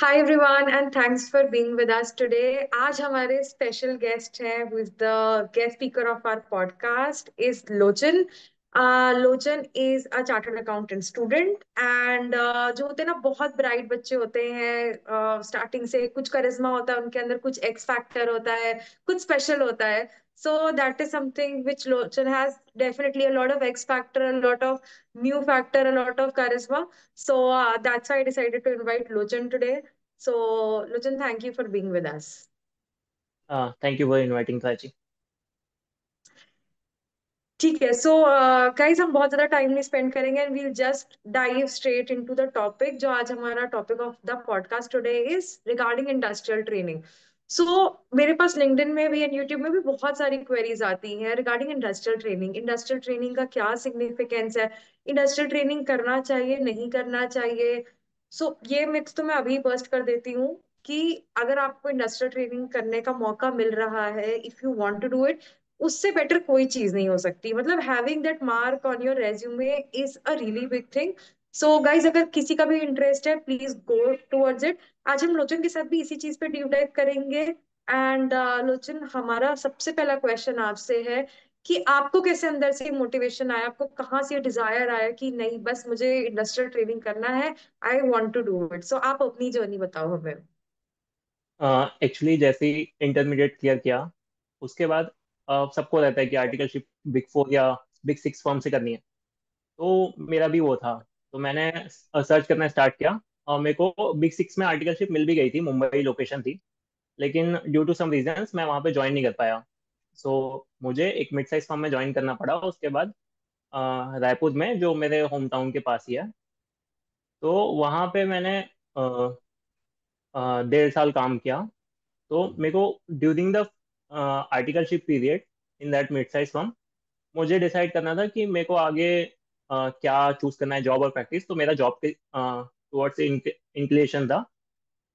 Hi everyone and thanks for being with us today. आज हमारे special guest हैं who is the guest speaker of our podcast is Lochan. Lochan is a chartered accountant student and जो होते हैं ना बहुत bright बच्चे होते हैं स्टार्टिंग से कुछ करिश्मा होता है उनके अंदर कुछ एक्स फैक्टर होता है कुछ स्पेशल होता है. So that is something which Lochan has definitely a lot of X factor, a lot of new factor, a lot of charisma. So that's why I decided to invite Lochan today. So, Luchan, thank you for being with us. Thank you for inviting Prachi. ठीक है. So guys हम बहुत ज्यादा time नहीं spend करेंगे and we'll just dive straight into the topic. जो आज हमारा topic of the podcast today is regarding industrial training. So मेरे पास लिंक्डइन में भी एंड यूट्यूब में भी बहुत सारी क्वेरीज आती हैं regarding industrial training. Industrial training का क्या सिग्निफिकेंस है, इंडस्ट्रियल ट्रेनिंग करना चाहिए नहीं करना चाहिए. ये मिथ तो मैं अभी बर्स्ट कर देती हूँ कि अगर आपको इंडस्ट्रियल ट्रेनिंग करने का मौका मिल रहा है, if you want to do it, उससे बेटर कोई चीज नहीं हो सकती. मतलब having that mark on your resume is a really big thing. So guys अगर किसी का भी इंटरेस्ट है प्लीज गो टूवर्ड्स इट. आज हम लोचन के साथ भी इसी चीज पे डीप डाइव करेंगे. एंड लोचन, हमारा सबसे पहला क्वेश्चन आपसे है कि आपको कैसे अंदर से मोटिवेशन आया, आपको कहाँ से डिजायर आया कि नहीं बस मुझे इंडस्ट्रियल ट्रेनिंग करना है, I want to do it. So आप अपनी जर्नी बताओ हमें. एक्चुअली जैसे ही इंटरमीडिएट क्लियर किया उसके बाद सबको रहता है कि आर्टिकलशिप बिग फोर या बिग सिक्स फर्म से करनी है। तो मेरा भी वो था। तो मैंने सर्च करना स्टार्ट किया और मेरे को बिग सिक्स में आर्टिकलशिप मिल भी गई थी, मुंबई लोकेशन थी। लेकिन ड्यू टू सम रीजंस मैं वहाँ पे ज्वाइन नहीं कर पाया। मुझे एक मिड साइज फर्म में ज्वाइन करना पड़ा उसके बाद, रायपुर में, जो मेरे होम टाउन के पास ही है। तो वहाँ पे मैंने 1.5 साल काम किया। तो मेरे को during the articleship period in that mid size firm मुझे डिसाइड करना था कि मेरे को आगे क्या चूज करना है, जॉब और प्रैक्टिस। तो मेरा जॉब के टुवर्ड्स इंक्लिनेशन था।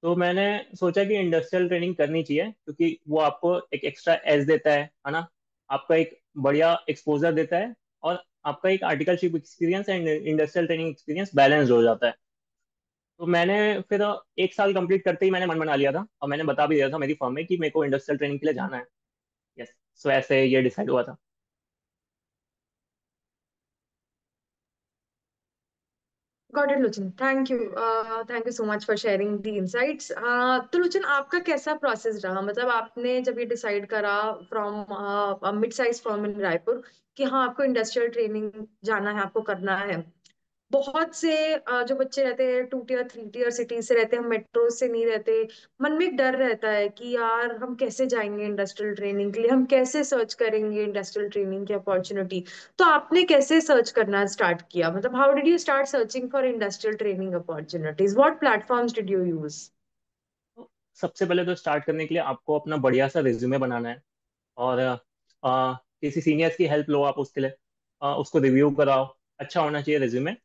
तो मैंने सोचा कि इंडस्ट्रियल ट्रेनिंग करनी चाहिए क्योंकि वो आपको एक एक्स्ट्रा एज देता है ना। आपका एक बढ़िया एक्सपोजर देता है और आपका एक articleship experience and industrial training experience balance हो जाता है। तो मैंने फिर 1 साल कंप्लीट करते ही मैंने मन बना लिया था और मैंने बता भी दिया था मेरी फर्म में कि मेरे को इंडस्ट्रियल ट्रेनिंग के लिए जाना है। यस। सो ऐसे ये डिसाइड हुआ था। Got it, Luchan. Thank you. Thank you so much for sharing the insights. तो Luchan, आपका कैसा प्रोसेस रहा? मतलब आपने जब ये डिसाइड करा फ्रॉम मिड साइज फर्म इन रायपुर कि हाँ आपको इंडस्ट्रियल ट्रेनिंग जाना है, आपको करना है. बहुत से जो बच्चे रहते हैं 2 टियर 3 टियर सिटीज से रहते हैं, मेट्रो से नहीं रहते. मन में एक डर रहता है कि यार हम कैसे जाएंगे इंडस्ट्रियल ट्रेनिंग के लिए, हम कैसे सर्च करेंगे इंडस्ट्रियल ट्रेनिंग की अपॉर्चुनिटी. तो आपने कैसे सर्च करना स्टार्ट किया? मतलब how did you start searching for industrial training opportunities, what platforms did you use? तो सबसे पहले तो स्टार्ट करने के लिए आपको अपना बढ़िया सा रिज्यूमे बनाना है। और किसी सीनियर्स की हेल्प लो आप उसके लिए। उसको रिव्यू कराओ। अच्छा होना चाहिए resume.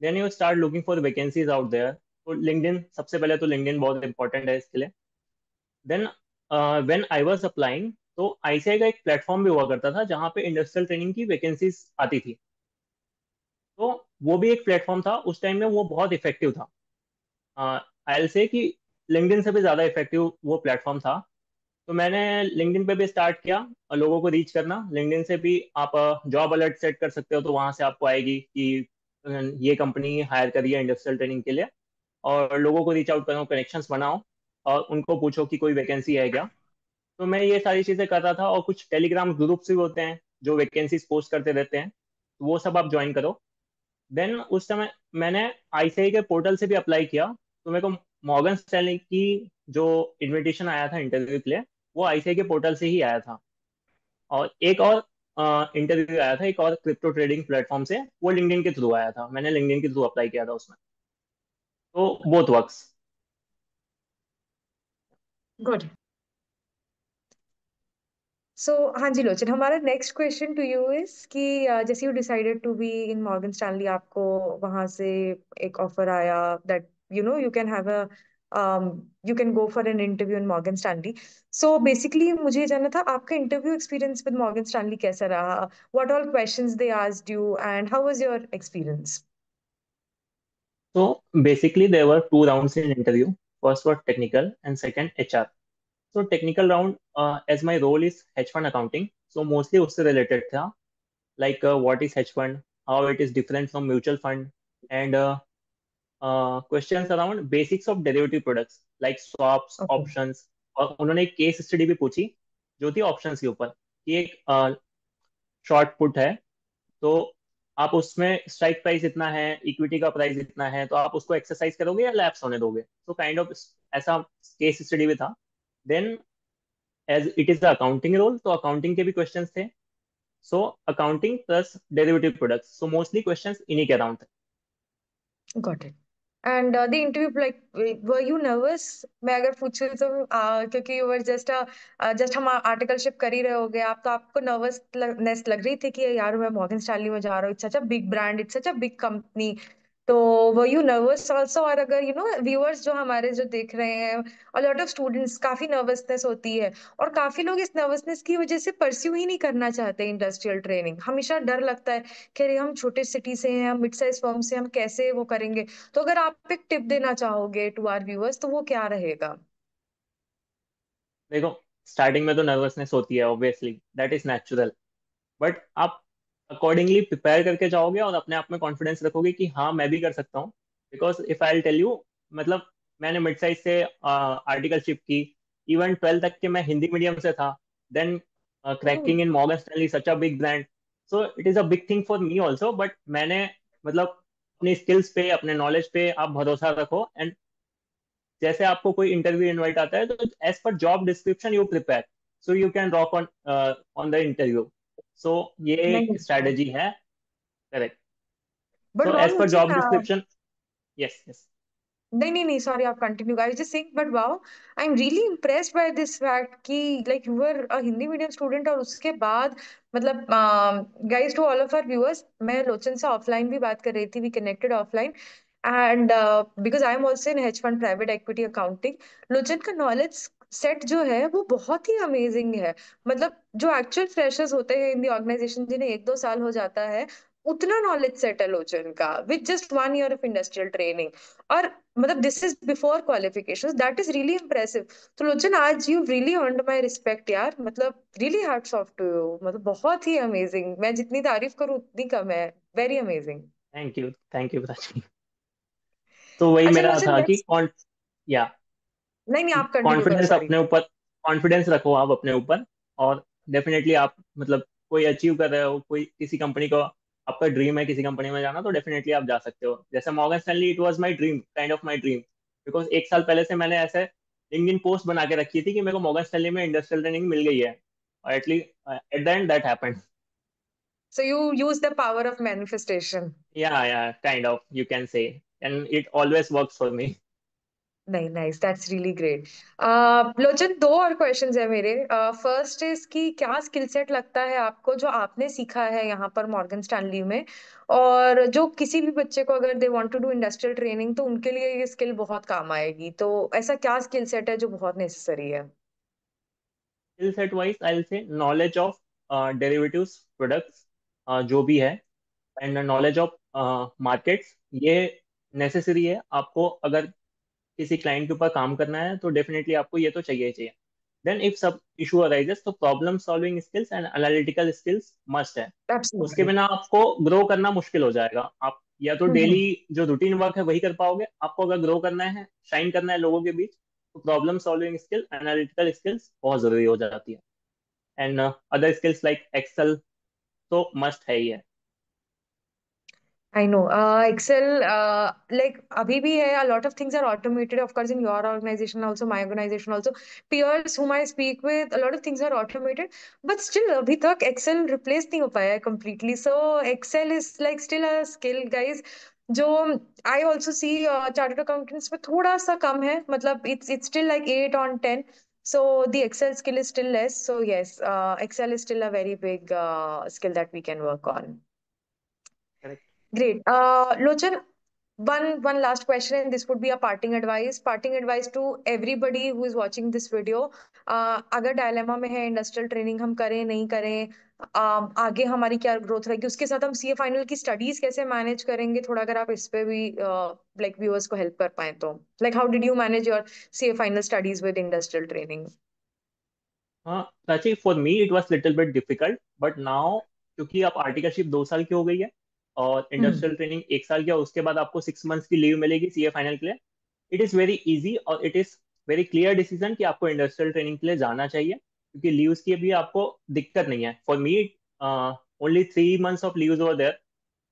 Then you start looking for vacancies out there. तो लिंक्डइन, सबसे पहले तो लिंक्डइन बहुत इंपॉर्टेंट है इसके लिए। Then when I was applying, तो आईसीआई का एक प्लेटफॉर्म भी हुआ करता था जहाँ पे इंडस्ट्रियल ट्रेनिंग की वैकेंसीज आती थी। तो वो भी एक प्लेटफॉर्म था उस टाइम में, वो बहुत इफेक्टिव था। आई से कि लिंक्डइन से भी ज़्यादा इफेक्टिव वो प्लेटफॉर्म था। तो मैंने लिंक्डइन पे भी स्टार्ट किया और लोगों को रीच करना। लिंक्डइन से भी आप जॉब अलर्ट सेट कर सकते हो, तो वहां से आपको आएगी कि ये कंपनी हायर करी है इंडस्ट्रियल ट्रेनिंग के लिए। और लोगों को रीच आउट करो, कनेक्शंस बनाओ और उनको पूछो कि कोई वैकेंसी है क्या। तो मैं ये सारी चीज़ें कर रहा था। और कुछ टेलीग्राम ग्रुप्स भी होते हैं जो वैकेंसीज पोस्ट करते रहते हैं, तो वो सब आप ज्वाइन करो। देन उस समय मैंने आईसीआई के पोर्टल से भी अप्लाई किया। तो मेरे को मॉर्गन स्टैनली की जो इनविटेशन आया था इंटरव्यू के लिए, वो आईसीआई के पोर्टल से ही आया था। और एक और इंटरव्यू आया था एक और क्रिप्टो ट्रेडिंग प्लेटफॉर्म से, वो लिंक्डइन के थ्रू आया था। मैंने लिंक्डइन के थ्रू अप्लाई किया था उसमें। तो बोथ वर्क्स। गुड. सो हाँ जी लोचन, हमारा next question to you is कि जैसे you decided to be in Morgan Stanley, आपको वहां से एक ऑफर आया that you can have a you can go for an interview in Morgan Stanley. So basically मुझे ये जानना था आपका interview experience with Morgan Stanley कैसा रहा, what all questions they asked you and how was your experience? तो basically there were 2 rounds in interview. first was technical, and second HR. So technical round, as my role is hedge fund accounting, so mostly उससे related था, like what is hedge fund, how it is different from mutual fund, and questions around basics of derivative products like swaps, Okay. options. और उन्होंने एक case study भी पूछी जो थी options के ऊपर, कि एक शॉर्ट पुट है, तो आप उसमें स्ट्राइक प्राइस इतना है, इक्विटी का प्राइस इतना है, तो आप उसको एक्सरसाइज करोगे या लैप्स होने दोगे, तो काइंड ऑफ ऐसा केस स्टडी भी था. Then as it is the accounting role, तो अकाउंटिंग के भी क्वेश्चंस थे. So accounting plus derivative products, so mostly questions इन्हीं के अराउंड थे. Got it. And the interview, like, were you nervous? मैं अगर पूछूं तो क्योंकि you were just हम आर्टिकलशिप कर ही रहे होगे आप, तो आपको नर्वसनेस लग रही थी कि यार मैं मॉर्गन स्टैनली में जा रहा हूँ, it's such a big brand, it's such a big company, तो वर यू नर्वस ऑल्सो? और अगर व्यूअर्स जो हमारे जो देख रहे हैं, और लॉट ऑफ स्टूडेंट्स, काफी नर्वसनेस होती है, और काफी लोग इस नर्वसनेस की वजह से परस्यू ही नहीं करना चाहते इंडस्ट्रियल ट्रेनिंग, हमेशा डर लगता है कि अरे हम छोटे सिटी से हैं, हम मिड साइज फर्म से, हम कैसे वो करेंगे। तो अगर आप एक टिप देना चाहोगे टू आवर व्यूअर्स तो वो क्या रहेगा? देखो, स्टार्टिंग में तो नर्वसनेस होती है, obviously that is natural. But आप अकॉर्डिंगली प्रिपेयर करके जाओगे और अपने आप में कॉन्फिडेंस रखोगे कि हाँ मैं भी कर सकता हूँ. Because if I tell you, मतलब मैंने मिड साइज से आर्टिकलशिप की, इवन 12 तक के मैं हिंदी मीडियम से था. Then oh, cracking in Morgan Stanley such a big brand. So it is a big thing for me also. But मैंने, मतलब अपनी स्किल्स पे, अपने नॉलेज पे आप भरोसा रखो, एंड जैसे आपको कोई इंटरव्यू इनवाइट आता है, तो as per job description you prepare, so you can rock on on the interview. So ये एक नहीं, स्ट्रेटेजी है. Correct. But so wow as per Lochan, job description. Yes, yes. नहीं नहीं नहीं, सॉरी, आप continue, I just saying, but wow, I am really impressed by this fact कि like you were a Hindi medium student, और उसके बाद मतलब guys, to all of our viewers, मैं लोचन से ऑफलाइन भी बात कर रही थी, we connected offline, and because I am also in hedge fund private equity accounting, Lochan का नॉलेज सेट जो है वो बहुत ही अमेजिंग है। मतलब जो एक्चुअल फ्रेशर्स होते हैं इन दी ऑर्गेनाइजेशन, जिन्हें 1-2 साल हो जाता है, उतना नॉलेज सेट है लोचन का with just 1 year of industrial training. और मतलब this is before qualifications, that is really impressive. तो लोचन, आज you really earned my respect यार, मतलब really hats off to you, मतलब बहुत ही अमेजिंग, मैं जितनी तारीफ करूँ उतनी कम है, very amazing. Thank you, thank you Prachi. तो वही अच्छा मेरा लोचन, था कि नेक्स्ट, कौन, या नहीं नहीं, आप कंटिन्यू करो, कॉन्फिडेंस सॉरी। अपने ऊपर, कॉन्फिडेंस रखो आप अपने ऊपर. और डेफिनेटली आप, मतलब कोई अचीव कर रहे हो, कोई किसी कंपनी को, आपका ड्रीम है किसी कंपनी में जाना, तो डेफिनेटली आप जा सकते हो. जैसे Morgan Stanley, it was my dream, kind of my dream. Because 1 साल पहले से मैंने ऐसे लिंक्डइन पोस्ट बना के रखी थी कि मेरे को मॉर्गन स्टैनली में इंडस्ट्रियल ट्रेनिंग मिल गई है. और at least at the end that happened. So you use the power of manifestation. या kind of you can say, and it always works for me. नहीं, नाइस, दैट्स रियली ग्रेट। लोचन, दो और questions है मेरे। First is कि क्या skill set लगता है आपको जो आपने सीखा है यहाँ पर मॉर्गन स्टैनली में, और जो किसी भी बच्चे को अगर they want to do industrial training तो उनके लिए ये स्किल बहुत काम आएगी, तो ऐसा क्या स्किल सेट है जो बहुत नेसेसरी है? Skill set wise I will say knowledge of derivatives products, जो भी है, एंड नॉलेज ऑफ मार्केट्स, ये नेसेसरी है आपको. अगर किसी क्लाइंट के ऊपर काम करना है, तो डेफिनेटली आपको ये तो चाहिए ही चाहिए. देन इफ सब इशू अराइजेस, तो problem solving skills and analytical skills must है. उसके एब्सोल्युटली। बिना आपको ग्रो करना मुश्किल हो जाएगा. आप या तो डेली जो रूटीन वर्क है वही कर पाओगे. आपको अगर ग्रो करना है, शाइन करना है लोगों के बीच, तो problem solving skill, analytical skills बहुत जरूरी हो जाती है. And other skills like Excel तो मस्ट है ही है. I know. Excel, like abhi bhi hai, a lot of things are automated. Of course, in your organization also, my organization also, peers whom I speak with, a lot of things are automated. But still, abhi tak Excel replace nahi ho paya hai completely. So Excel is like still a skill, guys. जो I also see chartered accountants में थोड़ा सा कम है, मतलब it's still like 8 on 10. So the Excel skill is still less. So yes, Excel is still a very big skill that we can work on. Correct. Great. Lochan, one last question, and this would be a parting advice. Parting advice to everybody who is watching this video. अगर dilemma में है industrial training हम करें नहीं करें, आगे हमारी क्या ग्रोथ रहेगी, उसके साथ हम सीए फाइनल की स्टडीज कैसे मैनेज करेंगे, थोड़ा अगर आप इस पे भी लाइक व्यूअर्स को हेल्प कर पाए तो, like how did you manage your CA final studies with industrial training? हाँ Prachi, for me it was little bit difficult, but now क्योंकि आप आर्टिकलशिप 2 साल की हो गई है और हम्म। इंडस्ट्रियल ट्रेनिंग 1 साल की है, उसके बाद आपको 6 मंथ्स की लीव मिलेगी सीए फाइनल के लिए। इट इज़ वेरी इजी और it is very clear decision कि आपको इंडस्ट्रियल ट्रेनिंग के लिए जाना चाहिए, क्योंकि लीव्स की अभी आपको दिक्कत नहीं है। For me only 3 months of leaves over there,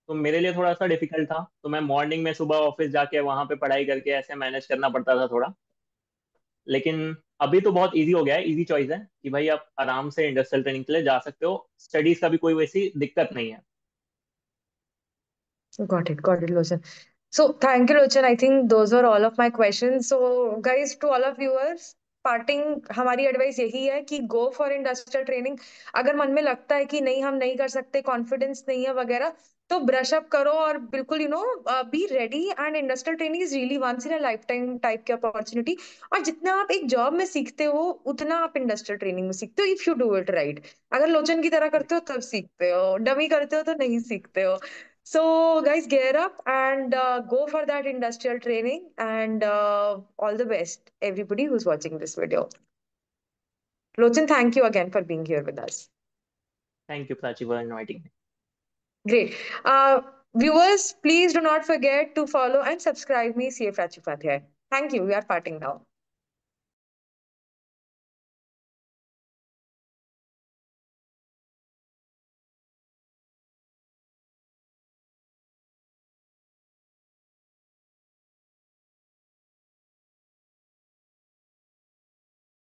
तो मेरे लिए थोड़ा सा डिफिकल्ट था, तो मैं मॉर्निंग में सुबह ऑफिस जाके वहां पे पढ़ाई करके ऐसे मैनेज करना पड़ता था थोड़ा। लेकिन अभी तो बहुत इजी हो गया है, इजी चॉइस है कि भाई आप आराम से इंडस्ट्रियल ट्रेनिंग के लिए जा सकते हो, स्टडीज का भी कोई वैसी दिक्कत नहीं है। Got it, Lochan. So thank you, Lochan. I think those were all of my questions. So guys, to all of viewers, parting हमारी एडवाइस यही है कि गो फॉर इंडस्ट्रियल ट्रेनिंग। अगर मन में लगता है कि नहीं हम नहीं कर सकते, कॉन्फिडेंस नहीं है वगैरह, तो ब्रश अप करो और बिल्कुल be ready. And industrial training is really once in a lifetime type की अपॉर्चुनिटी। और जितना आप एक जॉब में सीखते हो उतना आप इंडस्ट्रियल ट्रेनिंग में सीखते हो, if you do it right. अगर लोचन की तरह करते हो तब सीखते हो, डमी करते हो तो नहीं सीखते हो। So, guys, gear up and go for that industrial training. And all the best, everybody who's watching this video. Lochan, thank you again for being here with us. Thank you Prachi for inviting. Great. Viewers, please do not forget to follow and subscribe me, CF Rachipadhyay. Thank you. We are parting now.